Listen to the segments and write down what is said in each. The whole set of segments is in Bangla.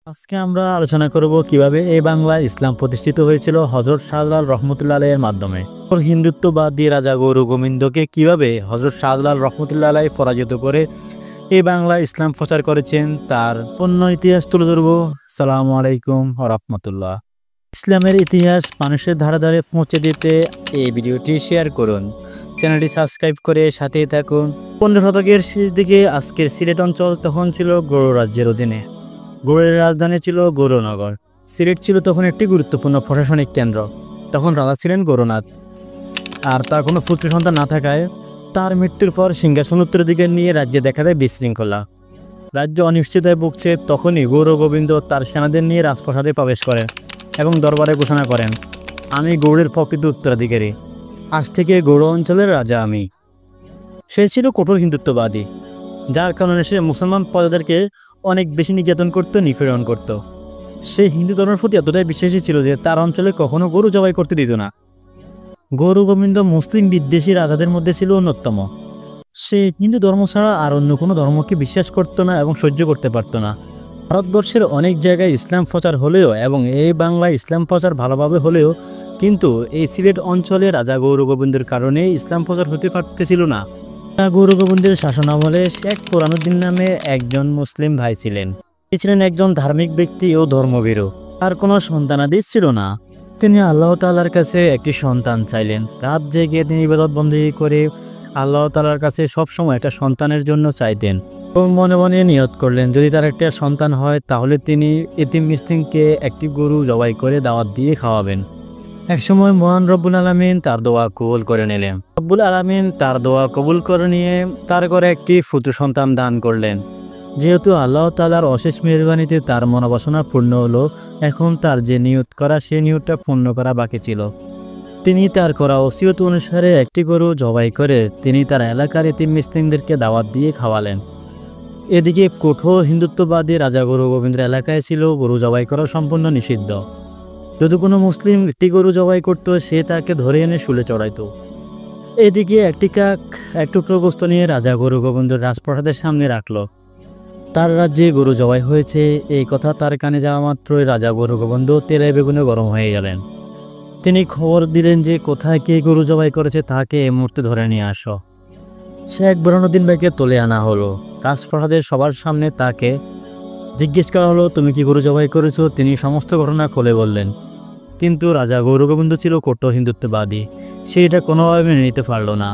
আজকে আমরা আলোচনা করব কিভাবে এই বাংলায় ইসলাম প্রতিষ্ঠিত হয়েছিল হযরত শাহজালাল রহমতুল্লাহ আলাইহির মাধ্যমে। হিন্দুত্ববাদী রাজা গৌর গোবিন্দকে কিভাবে হযরত শাহজালাল রহমতুল্লাহ আলাইহি পরাজিত করে এই বাংলায় ইসলাম প্রচার করেছেন তার পূর্ণ ইতিহাস তুলে ধরব। আসসালামু আলাইকুম ওয়া রাহমাতুল্লাহ। ইসলামের ইতিহাস মানুষের ধারে ধারে পৌঁছে দিতে এই ভিডিওটি শেয়ার করুন, চ্যানেলটি সাবস্ক্রাইব করে সাথেই থাকুন। 15 শতকের শেষ দিকে আজকের সিলেট অঞ্চল তখন ছিল গৌড় রাজ্যের অধীনে। গৌড়ের রাজধানী ছিল গৌরনগর। সিলেট ছিল তখন একটি গুরুত্বপূর্ণ প্রশাসনিক কেন্দ্র। তখন রাজা ছিলেন গৌরনাথ, আর তার কোনো পুত্র সন্তান না থাকায় তার মৃত্যুর পর সিংহাসন উত্তরের দিকে নিয়ে রাজ্যে দেখা দেয় বিশৃঙ্খলা। রাজ্য অনিশ্চয়তায় ভুগছে। তখনই গৌর গোবিন্দ তার সেনাদের নিয়ে রাজপ্রাসাদে প্রবেশ করেন এবং দরবারে ঘোষণা করেন, আমি গৌড়ের প্রকৃত উত্তরাধিকারী, আজ থেকে গৌড় অঞ্চলের রাজা আমি। সে ছিল কঠোর হিন্দুত্ববাদী, যার কারণে সে মুসলমান প্রজাদেরকে অনেক বেশি নির্যাতন করত, নিপীড়ন করত। সে হিন্দু ধর্মের প্রতি এতটাই বিশ্বাসী ছিল যে তার অঞ্চলে কখনো গরু জবাই করতে দিত না। গৌর গোবিন্দ মুসলিম বিদ্বেষী রাজাদের মধ্যে ছিল অন্যতম। সে হিন্দু ধর্ম ছাড়া আর অন্য কোনো ধর্মকে বিশ্বাস করত না এবং সহ্য করতে পারত না। ভারতবর্ষের অনেক জায়গায় ইসলাম প্রচার হলেও এবং এই বাংলায় ইসলাম প্রচার ভালোভাবে হলেও কিন্তু এই সিলেট অঞ্চলে রাজা গৌর গোবিন্দের কারণে ইসলাম প্রচার হতে পারতেছিল না। গৌর গোবিন্দের শাসন আমলে শেখ পুরানুদ্দিন নামে একজন মুসলিম ভাই ছিলেন। তিনি ছিলেন একজন ধার্মিক ব্যক্তি ও ধর্মভীরু। তার কোনো সন্তানাদি ছিল না। তিনি আল্লাহ তাআলার কাছে একটি সন্তান চাইলেন। রাত জেগে তিনি ইবাদত বন্দেগী করে আল্লাহ তাআলার কাছে সবসময় একটা সন্তানের জন্য চাইতেন এবং মনে মনে নিয়ত করলেন, যদি তার একটা সন্তান হয় তাহলে তিনি এতিম মিসকিনকে একটি গরু জবাই করে দাওয়াত দিয়ে খাওয়াবেন। একসময় মহান রব্বুল আলামিন তার দোয়া কবুল করে নিলেন। রব্বুল আলামিন তার দোয়া কবুল করে নিয়ে তার ঘরে একটি পুত্র সন্তান দান করলেন। যেহেতু আল্লাহ তাআলার অশেষ মেহেরবানিতে তার মনোবাসনা পূর্ণ হলো, এখন তার যে নিয়ত করা সেই নিয়তটা পূর্ণ করা বাকি ছিল। তিনি তার করা ওসিয়ত অনুসারে একটি গরু জবাই করে তিনি তার এলাকার এতিম মিসকিনদেরকে দাওয়াত দিয়ে খাওয়ালেন। এদিকে কঠোর হিন্দুত্ববাদী রাজা গৌর গোবিন্দের এলাকায় ছিল গরু জবাই করা সম্পূর্ণ নিষিদ্ধ। যদি কোনো মুসলিম একটি গরু জবাই করত, সে তাকে ধরে এনে শুলে চড়াইত। এদিকে একটি কাক এক টুকরো গোস্ত নিয়ে রাজা গৌর গোবিন্দ রাজপ্রাসাদের সামনে রাখল। তার রাজ্যে গরু জবাই হয়েছে এই কথা তার কানে যাওয়া মাত্রই রাজা গৌর গোবিন্দ তেলে বেগুনে গরম হয়ে গেলেন। তিনি খবর দিলেন যে কোথায় কে গরু জবাই করেছে তাকে এই মুহূর্তে ধরে নিয়ে আসো। শেখ বুরহানুদ্দিন ভাইকে তুলে আনা হলো। রাজপ্রাসাদের সবার সামনে তাকে জিজ্ঞেস করা হলো, তুমি কি গরু জবাই করেছো? তিনি সমস্ত ঘটনা খুলে বললেন। কিন্তু রাজা গৌর গোবিন্দ ছিল কঠোর হিন্দুত্ববাদী। সে এটা কোনোভাবে মেনে নিতে পারল না।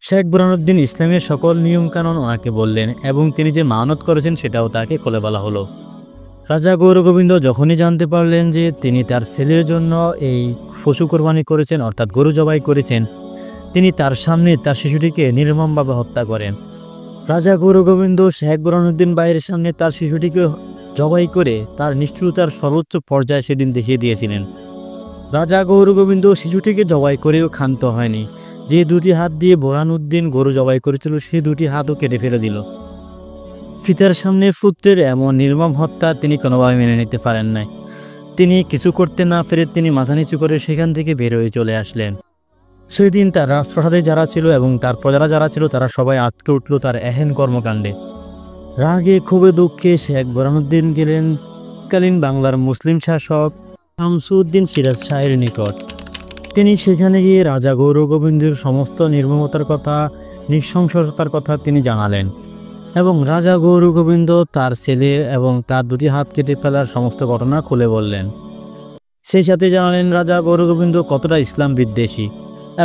শেখ বুরহানুদ্দিন ইসলামের সকল নিয়মকানুন ওনাকে বললেন এবং তিনি যে মানত করেছেন সেটাও তাকে খুলে বলা হলো। রাজা গৌর গোবিন্দ যখনই জানতে পারলেন যে তিনি তার ছেলের জন্য এই পশু কোরবানি করেছেন, অর্থাৎ গরু জবাই করেছেন, তিনি তার সামনে তার শিশুটিকে নির্মমভাবে হত্যা করেন। রাজা গৌর গোবিন্দ শেখ বুরহানুদ্দিন ভাইয়ের সামনে তার শিশুটিকে জবাই করে তার নিষ্ঠুরতার সর্বোচ্চ পর্যায়ে সেদিন দেখিয়ে দিয়েছিলেন। রাজা গৌর গোবিন্দ শিশুটিকে জবাই করেও ক্ষান্ত হয়নি। যে দুটি হাত দিয়ে বুরহানুদ্দিন গরু জবাই করেছিল সেই দুটি হাতও কেটে ফেলে দিল। পিতার সামনে পুত্রের এমন নির্মম হত্যা তিনি কোনোভাবে মেনে নিতে পারেন নাই। তিনি কিছু করতে না পেরে তিনি মাথা নিচু করে সেখান থেকে বের হয়ে চলে আসলেন। সেই দিন তার রাজপ্রাসাদে যারা ছিল এবং তার প্রজারা যারা ছিল তারা সবাই আঁতকে উঠল তার এহেন কর্মকাণ্ডে। রাগে ক্ষোভে দুঃখে শেখ বুরহানুদ্দিন গেলেন কালীন বাংলার মুসলিম শাসক শামসুদ্দিন সিরাজ শাহের নিকট। তিনি সেখানে গিয়ে রাজা গৌর গোবিন্দের সমস্ত নির্মমতার কথা, নৃশংসতার কথা তিনি জানালেন এবং রাজা গৌর গোবিন্দ তার ছেলে এবং তার দুটি হাত কেটে ফেলার সমস্ত ঘটনা খুলে বললেন। সেই সাথে জানালেন রাজা গৌর গোবিন্দ কতটা ইসলাম বিদ্বেষী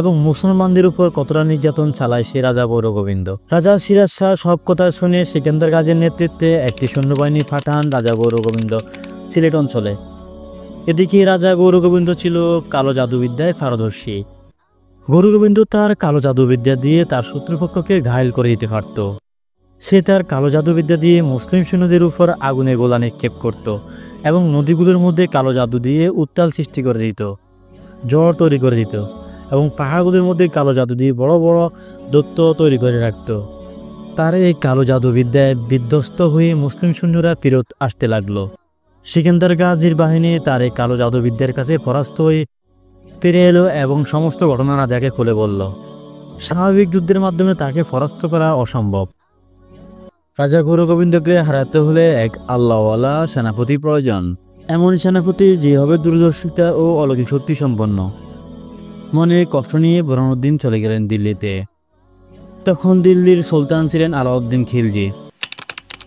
এবং মুসলমানদের উপর কতটা নির্যাতন চালায় সে রাজা গৌর গোবিন্দ। রাজা সিরাজ শাহ সব কথা শুনে সিকান্দার গাজীর নেতৃত্বে একটি সৈন্যবাহিনী পাঠান রাজা গৌর গোবিন্দ সিলেট অঞ্চলে। এদিকে রাজা গৌর গোবিন্দ ছিল কালো জাদুবিদ্যায় পারদর্শী। গৌর গোবিন্দ তার কালো জাদুবিদ্যা দিয়ে তার শত্রুপক্ষকে ঘায়েল করে দিতে পারত। সে তার কালো জাদুবিদ্যা দিয়ে মুসলিম সৈন্যদের উপর আগুনের গোলা নিক্ষেপ করত এবং নদীগুলোর মধ্যে কালো জাদু দিয়ে উত্তাল সৃষ্টি করে দিত, ঝড় তৈরি করে দিত এবং পাহাড়গুলোর মধ্যে কালো জাদু দিয়ে বড় বড় দৈত্য তৈরি করে রাখত। তার এই কালো জাদুবিদ্যায় বিধ্বস্ত হয়ে মুসলিম সৈন্যরা ফেরত আসতে লাগলো। সিকান্দার গাজীর বাহিনী তার এই কালো জাদুবিদ্যার কাছে পরাস্ত হয়ে ফিরে এলো এবং সমস্ত ঘটনা রাজাকে খুলে বলল। স্বাভাবিক যুদ্ধের মাধ্যমে তাকে পরাস্ত করা অসম্ভব। রাজা গুরু গোবিন্দকে হারাতে হলে এক আল্লাহওয়ালা সেনাপতি প্রয়োজন। এমন সেনাপতি যে হবে দূরদর্শিতা ও অলৌকিক শক্তি সম্পন্ন। মনে কষ্ট নিয়ে বুরহানুদ্দিন চলে গেলেন দিল্লিতে। তখন দিল্লির সুলতান ছিলেন আলাউদ্দিন খিলজি।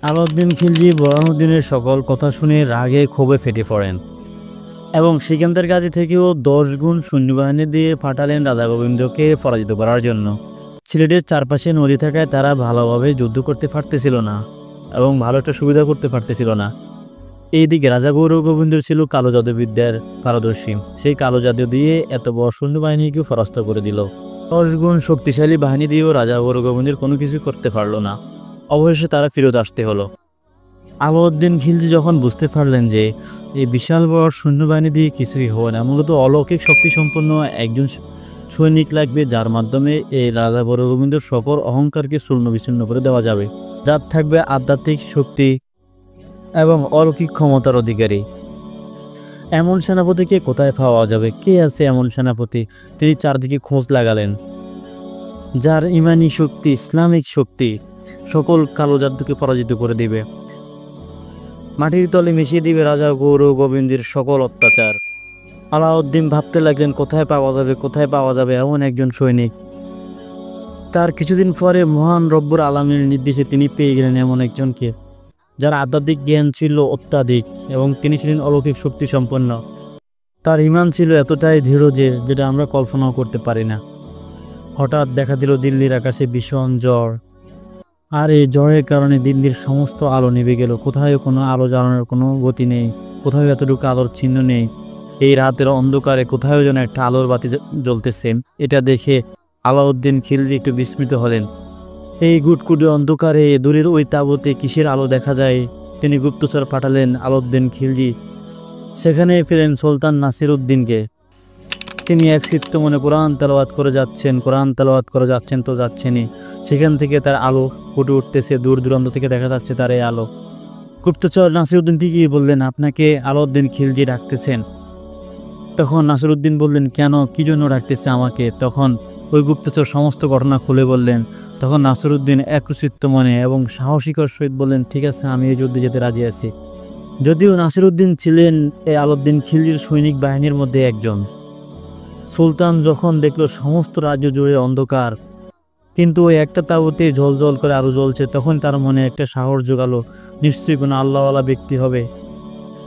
আলাউদ্দিন খিলজি বুরহানুদ্দিনের সকল কথা শুনে রাগে ক্ষোভে ফেটে পড়েন এবং সিকান্দার গাজী থেকেও 10 গুণ সৈন্যবাহিনী দিয়ে পাঠালেন রাজা গোবিন্দকে পরাজিত করার জন্য। সিলেটের চারপাশে নদী থাকায় তারা ভালোভাবে যুদ্ধ করতে পারতেছিল না এবং ভালো একটা সুবিধা করতে পারতেছিল না। এইদিকে রাজা গৌর গোবিন্দ ছিল কালো জাদুবিদ্যার পারদর্শী। সেই কালো জাদু দিয়ে এত বড় সৈন্যবাহিনীকে পরাস্ত করে দিল। 10 গুণ শক্তিশালী বাহিনী দিয়েও রাজা গৌর গোবিন্দের কোনো কিছু করতে পারল না। অবশেষে তারা ফেরত আসতে হলো। আলাউদ্দিন খিলজি যখন বুঝতে পারলেন যে এই বিশাল বড় সৈন্যবাহিনী দিয়ে কিছুই হবে না, মূলত অলৌকিক শক্তি সম্পন্ন একজন সৈনিক লাগবে যার মাধ্যমে এই রাজা বড় গোবিন্দর সকল অহংকারকে চূর্ণ বিচূর্ণ করে দেওয়া যাবে, যার থাকবে আধ্যাত্মিক শক্তি এবং অলৌকিক ক্ষমতার অধিকারী। এমন সেনাপতিকে কোথায় পাওয়া যাবে? কে আছে এমন সেনাপতি? তিনি চারদিকে খোঁজ লাগালেন। যার ইমানি শক্তি, ইসলামিক শক্তি সকল কালো জাদুকে পরাজিত করে দিবে, মাটির তলে মিশিয়ে দিবে রাজা গৌর গোবিন্দের সকল অত্যাচার। আলাউদ্দিন ভাবতে লাগলেন কোথায় পাওয়া যাবে, কোথায় পাওয়া যাবে এমন একজন সৈনিক। তার কিছুদিন পরে মহান রব্বুল আলামিনের নির্দেশে তিনি পেয়ে গেলেন এমন একজনকে, যার আধ্যাত্মিক জ্ঞান ছিল অত্যাধিক এবং তিনি ছিলেন অলৌকিক শক্তি সম্পন্ন। তার ঈমান ছিল এতটাই দৃঢ় যে যেটা আমরা কল্পনাও করতে পারি না। হঠাৎ দেখা দিল দিল্লির আকাশে ভীষণ ঝড়, আর এই ঝড়ের কারণে দিল্লির সমস্ত আলো নিভে গেল। কোথাও কোনো আলো জ্বালানোর কোনো গতি নেই, কোথাও এতটুকু আলোর চিহ্ন নেই। এই রাতের অন্ধকারে কোথাও যেন একটা আলোর বাতি জ্বলতেছে। এটা দেখে আলাউদ্দিন খিলজি একটু বিস্মিত হলেন। এই গুটকুটে অন্ধকারে দূরের ওই তাঁবুতে কিসের আলো দেখা যায়? তিনি গুপ্তচর পাঠালেন আলাউদ্দিন খিলজি। সেখানে পেলেন সুলতান নাসিরউদ্দিনকে। তিনি এক চিত্ত মনে কোরআন তেলাওয়াত করে যাচ্ছেন তো যাচ্ছেনই। সেখান থেকে তার আলো ফুটে উঠতেছে, দূর দূরান্ত থেকে দেখা যাচ্ছে তার এই আলো। গুপ্তচর নাসিরউদ্দিন ঠিকই বললেন, আপনাকে আলাউদ্দিন খিলজি ডাকতেছেন। তখন নাসিরউদ্দিন বললেন, কেন, কি জন্য ডাকতেছে আমাকে? তখন ওই গুপ্তচর সমস্ত ঘটনা খুলে বললেন। তখন নাসিরউদ্দিন একচিত্ত মনে এবং সাহসিকতার সহিত বললেন, ঠিক আছে, আমি এই যুদ্ধে যেতে রাজি আছি। যদিও নাসিরউদ্দিন ছিলেন এই আলাউদ্দিন খিলজির সৈনিক বাহিনীর মধ্যে একজন। সুলতান যখন দেখল সমস্ত রাজ্য জুড়ে অন্ধকার, কিন্তু ওই একটা তাঁবুতে ঝলঝল করে আলো জ্বলছে, তখন তার মনে একটা সাহস জোগালো, নিশ্চয়ই কোনো আল্লাহওয়ালা ব্যক্তি হবে।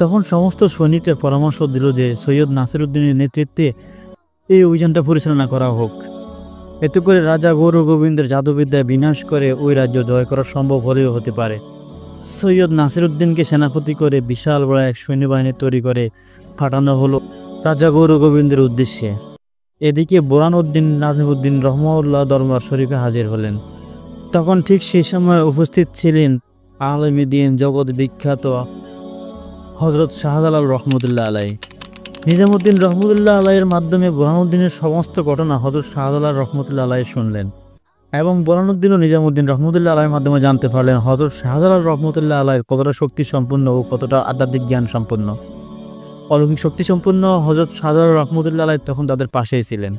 তখন সমস্ত সৈনিকরা পরামর্শ দিল যে সৈয়দ নাসিরউদ্দিনের নেতৃত্বে এই অভিযানটা পরিচালনা করা হোক। এতে করে রাজা গৌর গোবিন্দের জাদুবিদ্যায় বিনাশ করে ওই রাজ্য জয় করা সম্ভব হলেও হতে পারে। সৈয়দ নাসিরউদ্দিনকে সেনাপতি করে বিশাল বড় এক সৈন্যবাহিনী তৈরি করে পাঠানো হলো রাজা গৌর গোবিন্দের উদ্দেশ্যে। এদিকে বুরহানুদ্দিন নাজিমউদ্দিন রহমাউল্লাহ দরবার শরীফে হাজির হলেন। তখন ঠিক সেই সময় উপস্থিত ছিলেন আলেমে দ্বীন জগৎ বিখ্যাত হযরত শাহজালাল রহমতুল্লাহ আলাই। নিজামউদ্দিন রহমতুল্লাহ আলাইয়ের মাধ্যমে বুরহানুদ্দিনের সমস্ত ঘটনা হযরত শাহজালাল রহমতুল্লাহ আলাই শুনলেন এবং বুরহানুদ্দিন ও নিজামউদ্দিন রহমতুল্লাহ আলাইয়ের মাধ্যমে জানতে পারলেন হযরত শাহজালাল রহমতুল্লাহ আলাই কতটা শক্তি সম্পন্ন ও কতটা আধ্যাত্মিক জ্ঞান সম্পন্ন। অলৌকিক শক্তি সম্পন্ন হযরত শাহজালাল রহমতুল্লাহ আলাই তখন তাদের পাশেই ছিলেন।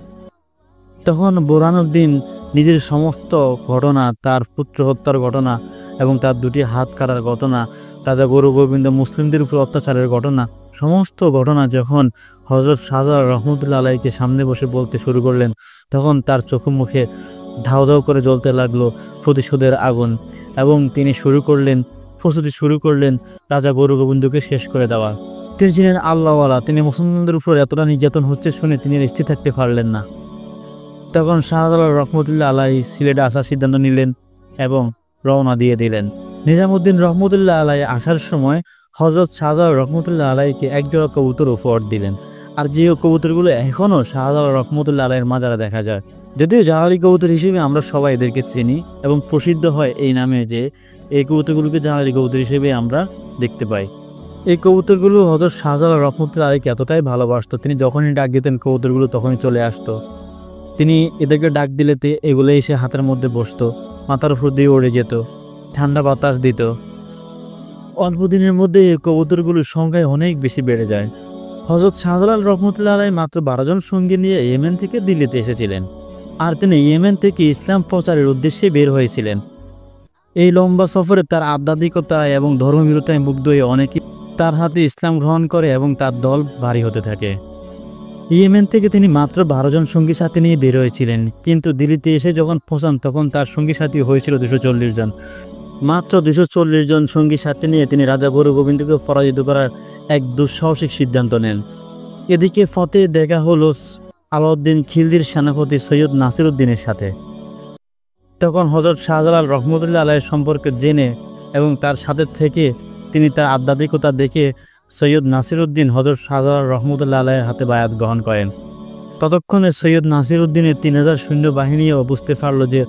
তখন বুরহানুদ্দিন নিজের সমস্ত ঘটনা, তার পুত্র হত্যার ঘটনা এবং তার 2টি হাত কাটার ঘটনা, রাজা গৌর গোবিন্দ মুসলিমদের উপর অত্যাচারের ঘটনা, সমস্ত ঘটনা যখন হযরত শাহজালাল রহমতুল্লাহ আলাইকে সামনে বসে বলতে শুরু করলেন, তখন তার চোখে মুখে ধাউ ধাউ করে জ্বলতে লাগলো প্রতিশোধের আগুন এবং তিনি প্রস্তুতি শুরু করলেন রাজা গৌর গোবিন্দকে শেষ করে দেওয়া। তিনি ছিলেন আল্লাহওয়ালা, তিনি মুসলমানদের উপর এতটা নির্যাতন হচ্ছে শুনে তিনি স্থির থাকতে পারলেন না। তখন শাহজালাল রহমতুল্লাহ আলাই সিলেটে আসার সিদ্ধান্ত নিলেন এবং রওনা দিয়ে দিলেন। নিজামউদ্দিন রহমতুল্লাহ আলাই আসার সময় হযরত শাহজালাল রহমতুল্লাহ আলাইকে এক জোড়া কবুতর উপহার দিলেন। আর যে কবুতরগুলো এখনও শাহজালাল রহমতুল্লাহ আলাইয়ের মাজারে দেখা যায়। যদিও জালালি কবুতর হিসেবে আমরা সবাই এদেরকে চিনি এবং প্রসিদ্ধ হয় এই নামে যে এই কবুতরগুলোকে জালালি কবুতর হিসেবে আমরা দেখতে পাই। এই কবুতরগুলো হযরত শাহজালাল রহমতুল্লাহ আলাইকে এতটাই ভালোবাসতো, তিনি যখনই ডাক দিতেন কবুতরগুলো তখনই চলে আসতো। তিনি এদেরকে ডাক দিলেতে এগুলো এসে হাতের মধ্যে বসতো, মাথার উপর দিয়ে উড়ে যেত, ঠান্ডা বাতাস দিত। অল্প দিনের মধ্যে এই কবুতরগুলোর সংখ্যায় অনেক বেশি বেড়ে যায়। হযরত শাহজালাল রহমতুল্লাহ আলাই মাত্র 12 জন সঙ্গী নিয়ে ইয়েমেন থেকে দিল্লিতে এসেছিলেন, আর তিনি ইয়েমেন থেকে ইসলাম প্রচারের উদ্দেশ্যে বের হয়েছিলেন। এই লম্বা সফরে তার আধ্যাত্মিকতা এবং ধর্মভীরতায় মুগ্ধ হয়ে অনেকেই তার হাতে ইসলাম গ্রহণ করে এবং তার দল ভারী হতে থাকে। ইয়েমেন থেকে তিনি মাত্র 12 জন সঙ্গী সাথী নিয়ে বের হয়েছিলেন, কিন্তু দিল্লিতে এসে যখন পৌঁছান তখন তার সঙ্গী সাথী হয়েছিল 240 জন। মাত্র 240 জন সঙ্গী সাথী নিয়ে তিনি রাজা গুরু গোবিন্দকে পরাজিত করার এক দুঃসাহসিক সিদ্ধান্ত নেন। এদিকে ফতে দেখা হলো আলাউদ্দিন খিলজির সেনাপতি সৈয়দ নাসিরউদ্দিনের সাথে। তখন হযরত শাহজালাল রহমতুল্লাহ আলাইহির সম্পর্কে জেনে এবং তার সাথে থেকে তিনি তার আধ্যাত্মিকতা দেখে সৈয়দ নাসিরউদ্দিন হযরত শাহজালাল রহমতুল্লাহ আলাইহির হাতে বায়াত গ্রহণ করেন। ততক্ষণে সৈয়দ নাসিরউদ্দিনের 3000 সৈন্যবাহিনীও বুঝতে পারল যে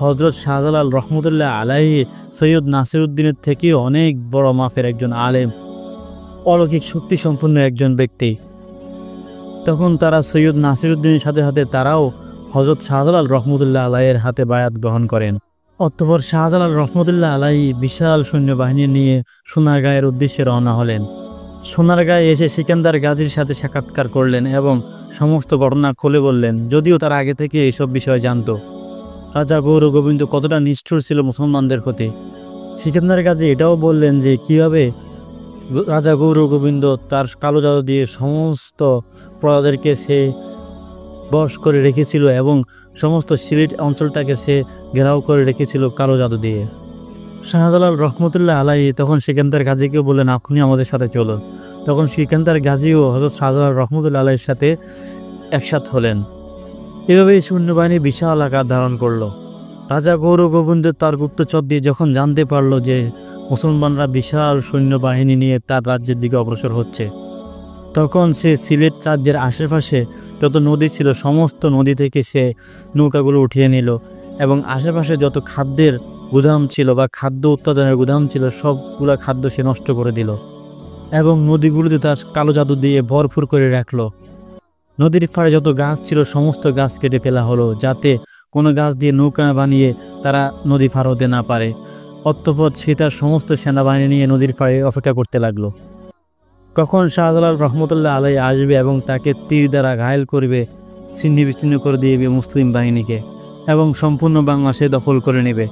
হযরত শাহজালাল রহমতুল্লাহ আলাইহি সৈয়দ নাসিরউদ্দিনের থেকেও অনেক বড় মাপের একজন আলেম, অলৌকিক শক্তি সম্পন্ন একজন ব্যক্তি। তখন তারা সৈয়দ নাসিরউদ্দিনের সাথে সাথে তারাও হযরত শাহজালাল রহমতুল্লাহ আলাইহির হাতে বায়াত গ্রহণ করেন। অতঃপর শাহজালাল রহমতুল্লাহ আলাইহি বিশাল সৈন্যবাহিনী নিয়ে সোনারগাঁয়ের উদ্দেশ্যে রওনা হলেন। সোনারগাঁয়ে এসে সিকান্দার গাজীর সাথে সাক্ষাৎকার করলেন এবং সমস্ত ঘটনা খুলে বললেন, যদিও তারা আগে থেকে এইসব বিষয় জানত। রাজা গৌর গোবিন্দ কতটা নিষ্ঠুর ছিল মুসলমানদের প্রতি। সিকান্দার গাজী এটাও বললেন যে কিভাবে রাজা গৌর গোবিন্দ তার কালো জাদু দিয়ে সমস্ত প্রজাদেরকে সে বশ করে রেখেছিল এবং সমস্ত সিলেট অঞ্চলটাকে সে ঘেরাও করে রেখেছিল কালো জাদু দিয়ে। শাহজালাল রহমতুল্লাহ আলাইহি তখন সিকান্দার গাজীকেও বললেন, আপনি আমাদের সাথে চলুন। তখন সিকান্দার গাজীও হযরত শাহজালাল রহমতুল্লাহ আলাইহির সাথে একসাথ হলেন। এভাবেই সৈন্যবাহিনী বিশাল আকার ধারণ করলো। রাজা গৌর গোবিন্দ তার গুপ্তচর দিয়ে যখন জানতে পারল যে মুসলমানরা বিশাল সৈন্যবাহিনী নিয়ে তার রাজ্যের দিকে অগ্রসর হচ্ছে, তখন সে সিলেট রাজ্যের আশেপাশে যত নদী ছিল সমস্ত নদী থেকে সে নৌকাগুলো উঠিয়ে নিল এবং আশেপাশে যত খাদ্যের গুদাম ছিল বা খাদ্য উৎপাদনের গুদাম ছিল সবগুলা খাদ্য সে নষ্ট করে দিল এবং নদীগুলোতে তার কালো জাদু দিয়ে ভরপুর করে রাখলো। নদীর পাড়ে যত গাছ ছিল সমস্ত গাছ কেটে ফেলা হলো, যাতে কোনো গাছ দিয়ে নৌকা বানিয়ে তারা নদী পার হতে না পারে। অতঃপর সে তার সমস্ত সেনাবাহিনী নিয়ে নদীর পাড়ে অপেক্ষা করতে লাগলো কখন শাহজালাল রহমতুল্লাহ আলাইহি আসবে এবং তাকে তীর দ্বারা ঘায়েল করবে, ছিন্ন বিচ্ছিন্ন করে দিবে মুসলিম বাহিনীকে এবং সম্পূর্ণ বাংলা সে দখল করে নেবে।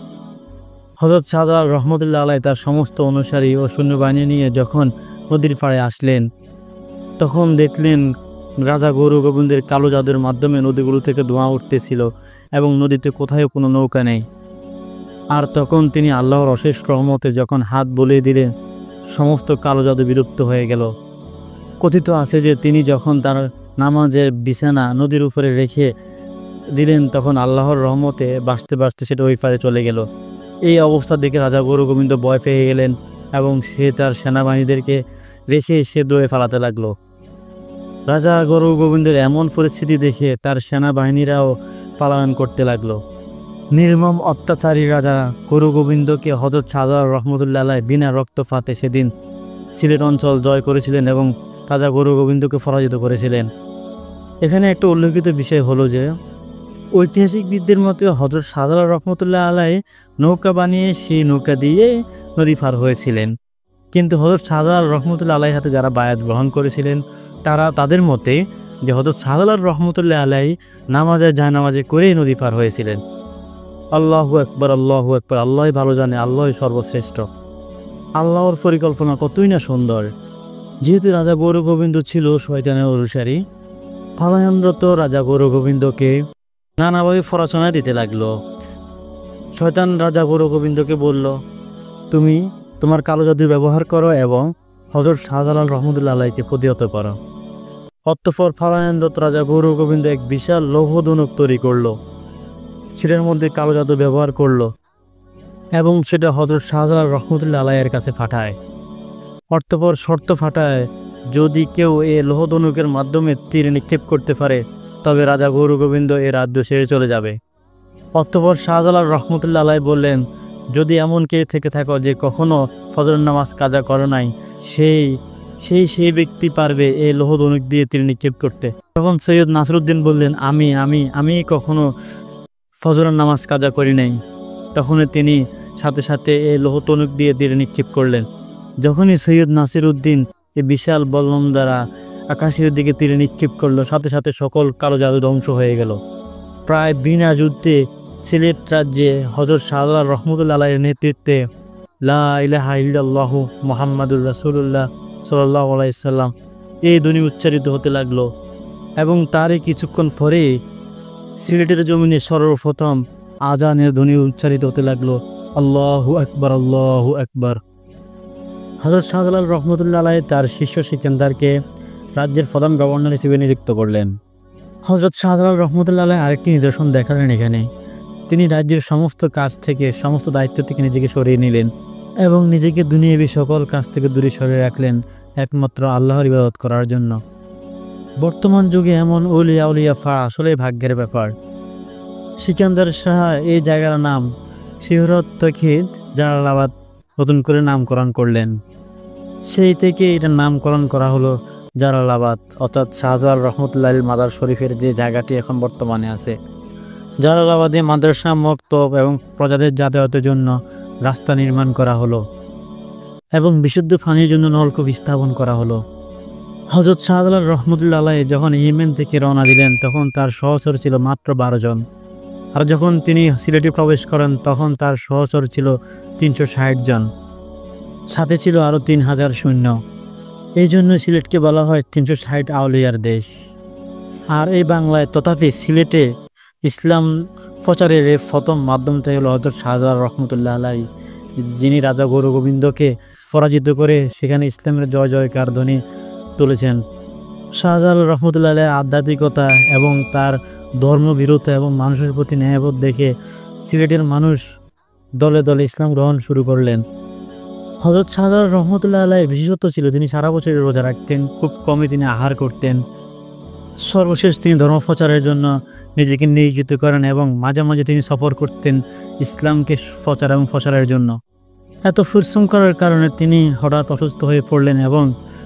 হযরত শাহজালাল রহমতুল্লাহ আলাইহি তার সমস্ত অনুসারী ও সৈন্যবাহিনী নিয়ে যখন নদীর পাড়ে আসলেন, তখন দেখলেন রাজা গৌর গোবিন্দের কালো জাদুর মাধ্যমে নদীগুলো থেকে ধোঁয়া উঠতেছিল এবং নদীতে কোথাও কোনো নৌকা নেই। আর তখন তিনি আল্লাহর অশেষ রহমতে যখন হাত বুলিয়ে দিলেন, সমস্ত কালো জাদু বিলুপ্ত হয়ে গেল। কথিত আছে যে তিনি যখন তার নামাজের বিছানা নদীর উপরে রেখে দিলেন, তখন আল্লাহর রহমতে বাঁচতে বাঁচতে সেটা ওই পারে চলে গেল। এই অবস্থা দেখে রাজা গৌর গোবিন্দ ভয় পেয়ে গেলেন এবং সে তার সেনাবাহিনীদেরকে রেখে সে দৌড়ে পালাতে লাগলো। রাজা গৌর গোবিন্দের এমন পরিস্থিতি দেখে তার সেনাবাহিনীরাও পালায়ন করতে লাগলো। নির্মম অত্যাচারী রাজা গৌর গোবিন্দকে হযরত শাহজালাল রহমতুল্লাহ আলাইহি বিনা রক্তপাতে সেদিন সিলেট অঞ্চল জয় করেছিলেন এবং রাজা গৌর গোবিন্দকে পরাজিত করেছিলেন। এখানে একটা উল্লেখিত বিষয় হলো যে ঐতিহাসিকবিদদের মতে হযরত শাহজালাল রহমতুল্লাহ আলাইহি নৌকা বানিয়ে সেই নৌকা দিয়ে নদী পার হয়েছিলেন, কিন্তু হযরত শাহজালাল রহমতুল্লাহ আলাইহির হাতে যারা বায়াত গ্রহণ করেছিলেন তাদের মতে যে হযরত শাহজালাল রহমতুল্লাহ আলাইহি নামাজে জায়নামাজে করেই নদী পার হয়েছিলেন। আল্লাহু আকবার, আল্লাহু আকবার। আল্লাহই ভালো জানে, আল্লাহই সর্বশ্রেষ্ঠ। আল্লাহর পরিকল্পনা কতই না সুন্দর। যেহেতু রাজা গৌর গোবিন্দ ছিল শয়তানের অনুসারী, পলায়নরত রাজা গৌর গোবিন্দকে নানাভাবে প্ররোচনা দিতে লাগলো। শয়তান রাজা গৌর গোবিন্দকে বলল, তুমি তোমার কালো জাদু ব্যবহার করো এবং হযরত শাহজালাল রহমতুল্লাহ আলাইহিকে প্রতিহত করো। অতঃপর পলায়নরত রাজা গৌর গোবিন্দ এক বিশাল লৌহ ধনুক তৈরি করলো, সেটার মধ্যে কালো জাদু ব্যবহার করলো এবং সেটা হযরত শাহজালাল রহমতুল্লাহ আলাইহির কাছে পাঠায়। অতঃপর শর্ত ফাটায়, যদি কেউ এ লৌহ ধনুকের মাধ্যমে তীর নিক্ষেপ করতে পারে তবে রাজা গৌর গোবিন্দ এ রাজ্য ছেড়ে চলে যাবে। অতঃপর শাহজালাল রহমতুল্লাহ আলাইহি বললেন, যদি এমন কেউ থেকে থাকো যে কখনো ফজর নামাজ কাজা করে নাই, সেই ব্যক্তি পারবে এই লৌহ ধনুক দিয়ে তীর নিক্ষেপ করতে। তখন সৈয়দ নাসিরউদ্দিন বললেন, আমি কখনো ফজরের নামাজ কাজা করি নাই। তখন তিনি সাথে সাথে এই লৌহ ধনুক দিয়ে তীর নিক্ষেপ করলেন। যখনই সৈয়দ নাসিরউদ্দিন এই বিশাল বল্লম দ্বারা আকাশের দিকে তীরে নিক্ষেপ করলো, সাথে সাথে সকল কালো জাদু ধ্বংস হয়ে গেল। প্রায় বিনা যুদ্ধে সিলেট রাজ্যে হযরত শাহজালাল রহমতুল্লাহ আলাইহির নেতৃত্বে লা ইলাহা ইল্লাল্লাহু মুহাম্মাদুর রাসূলুল্লাহ সাল্লাল্লাহু আলাইহি সাল্লাম এই ধ্বনি উচ্চারিত হতে লাগলো এবং তারই কিছুক্ষণ পরে সিলেটের জমিনে সর্বপ্রথম আজানের ধ্বনি উচ্চারিত হতে লাগলো, আল্লাহু আকবার, আল্লাহু আকবার। হযরত শাহজালাল রহমতুল্লাহ আলাইহি তার শিষ্য সিকান্দারকে রাজ্যের প্রধান গভর্নর হিসেবে নিযুক্ত করলেন। হযরত শাহজালাল রহমতুল্লাহ আলাইহি আরেকটি নিদর্শন দেখালেন এখানে। তিনি রাজ্যের সমস্ত কাজ থেকে, সমস্ত দায়িত্ব থেকে নিজেকে সরিয়ে নিলেন এবং নিজেকে দুনিয়াবী সকল কাজ থেকে দূরে সরিয়ে রাখলেন একমাত্র আল্লাহর ইবাদত করার জন্য। বর্তমান যুগে এমন আউলিয়া উলিয়া ফা আসলে ভাগ্যের ব্যাপার। সিকান্দার শাহ এই জায়গার নাম শিহরত তৌহিদ জালালাবাদ নতুন করে নামকরণ করলেন। সেই থেকে এটার নামকরণ করা হলো জালালাবাদ, অর্থাৎ শাহজালাল রহমতুল্লাহ মাদার শরীফের যে জায়গাটি এখন বর্তমানে আছে। জালালাবাদে মাদ্রাসা, মক্তব এবং প্রজাদের যাতায়াতের জন্য রাস্তা নির্মাণ করা হলো এবং বিশুদ্ধ পানির জন্য নলকূপ স্থাপন করা হলো। হযরত শাহজালাল রহমতুল্লাহ আলাইহি যখন ইয়েমেন থেকে রওনা দিলেন তখন তার সহচর ছিল মাত্র 12 জন, আর যখন তিনি সিলেটে প্রবেশ করেন তখন তার সহচর ছিল 360 জন, সাথে ছিল আরও 3000 সৈন্য। এই জন্য সিলেটকে বলা হয় 360 আউলিয়ার দেশ। আর এই বাংলায় তথাপি সিলেটে ইসলাম প্রচারের প্রথম মাধ্যমটাই হলো হযরত শাহজালাল রহমতুল্লাহ আলাইহি, যিনি রাজা গৌর গোবিন্দকে পরাজিত করে সেখানে ইসলামের জয় জয়কার ধ্বনি তুলেছেন। শাহজালাল রহমতুল্লাহ আলাইহি আধ্যাত্মিকতা এবং তার ধর্মভীরতা এবং মানুষের প্রতি ন্যায়বোধ দেখে সিলেটের মানুষ দলে দলে ইসলাম গ্রহণ শুরু করলেন। হযরত শাহজালাল রহমতুল্লাহ আলাইহি বিশেষত্ব ছিল তিনি সারা বছর রোজা রাখতেন, খুব কমই তিনি আহার করতেন। সর্বশেষ তিনি ধর্মপ্রচারের জন্য নিজেকে নিয়োজিত করেন এবং মাঝে মাঝে তিনি সফর করতেন ইসলামকে প্রচার এবং প্রসারের জন্য। এত পরিশ্রম করার কারণে তিনি হঠাৎ অসুস্থ হয়ে পড়লেন এবং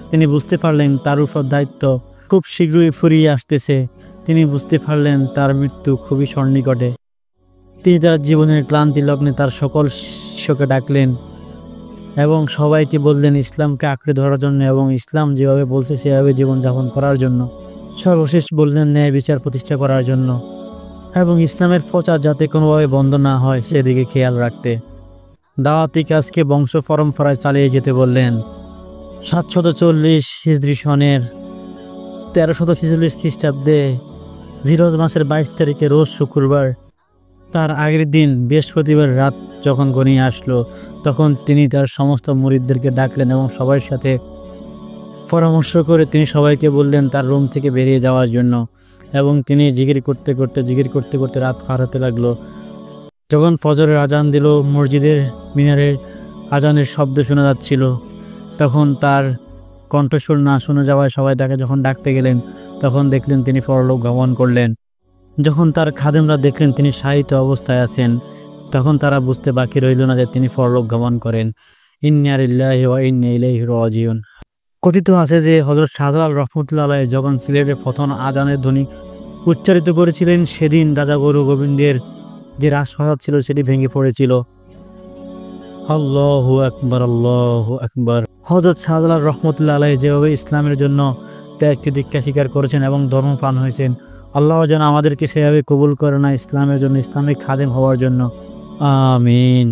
তিনি বুঝতে পারলেন তার উপর দায়িত্ব খুব শীঘ্রই ফুরিয়ে আসতেছে। তিনি বুঝতে পারলেন তার মৃত্যু খুবই সন্নিকটে। তিনি তার জীবনের ক্লান্তি লগ্নে তার সকল শিষ্যকে ডাকলেন এবং সবাইকে বললেন ইসলামকে আঁকড়ে ধরার জন্য এবং ইসলাম যেভাবে বলছে সেভাবে জীবনযাপন করার জন্য। সর্বশেষ বললেন ন্যায় বিচার প্রতিষ্ঠা করার জন্য এবং ইসলামের প্রচার যাতে কোনোভাবে বন্ধ না হয় সেদিকে খেয়াল রাখতে। দাওয়াতি কাজকে বংশ পরম্পরায় চালিয়ে যেতে বললেন। 740 হিজরি সনের 1346 খ্রিস্টাব্দে জিরোজ মাসের 22 তারিখে রোজ শুক্রবার, তার আগের দিন বৃহস্পতিবার রাত যখন ঘনিয়ে আসলো তখন তিনি তার সমস্ত মুরিদদেরকে ডাকলেন এবং সবার সাথে পরামর্শ করে তিনি সবাইকে বললেন তার রুম থেকে বেরিয়ে যাওয়ার জন্য এবং তিনি জিকির করতে করতে রাত পার হতে লাগলো। যখন ফজরের আজান দিল, মসজিদের মিনারে আজানের শব্দ শোনা যাচ্ছিল, তখন তার কণ্ঠস্বর না শোনা যাওয়ায় সবাই তাকে যখন ডাকতে গেলেন তখন দেখলেন তিনি পরলোক গমন করলেন। যখন তার খাদেমরা দেখলেন তিনি শায়িত অবস্থায় আছেন তখন তারা বুঝতে বাকি রইল না যে তিনি পরলোক গমন করেন। ইন্না লিল্লাহি ওয়া ইন্না ইলাইহি রাজিউন। কথিত আছে যে হযরত শাহজালাল রহমতুল্লাহ আলাইহি যখন সিলেটের প্রথম আজানের ধ্বনি উচ্চারিত করেছিলেন সেদিন রাজা গৌর গোবিন্দের যে রাজপ্রাসাদ ছিল সেটি ভেঙে পড়েছিল। আল্লাহু আকবার, আল্লাহু আকবার। হযরত শাহজালাল রহমতুল্লাহ আলাইহি যেভাবে ইসলামের জন্য ত্যাগ দীক্ষা স্বীকার করেছেন এবং ধর্মপ্রাণ হয়েছেন, আল্লাহ যেন আমাদেরকে সেভাবে কবুল করে না ইসলামের জন্য, ইসলামিক খাদেম হওয়ার জন্য। আমিন।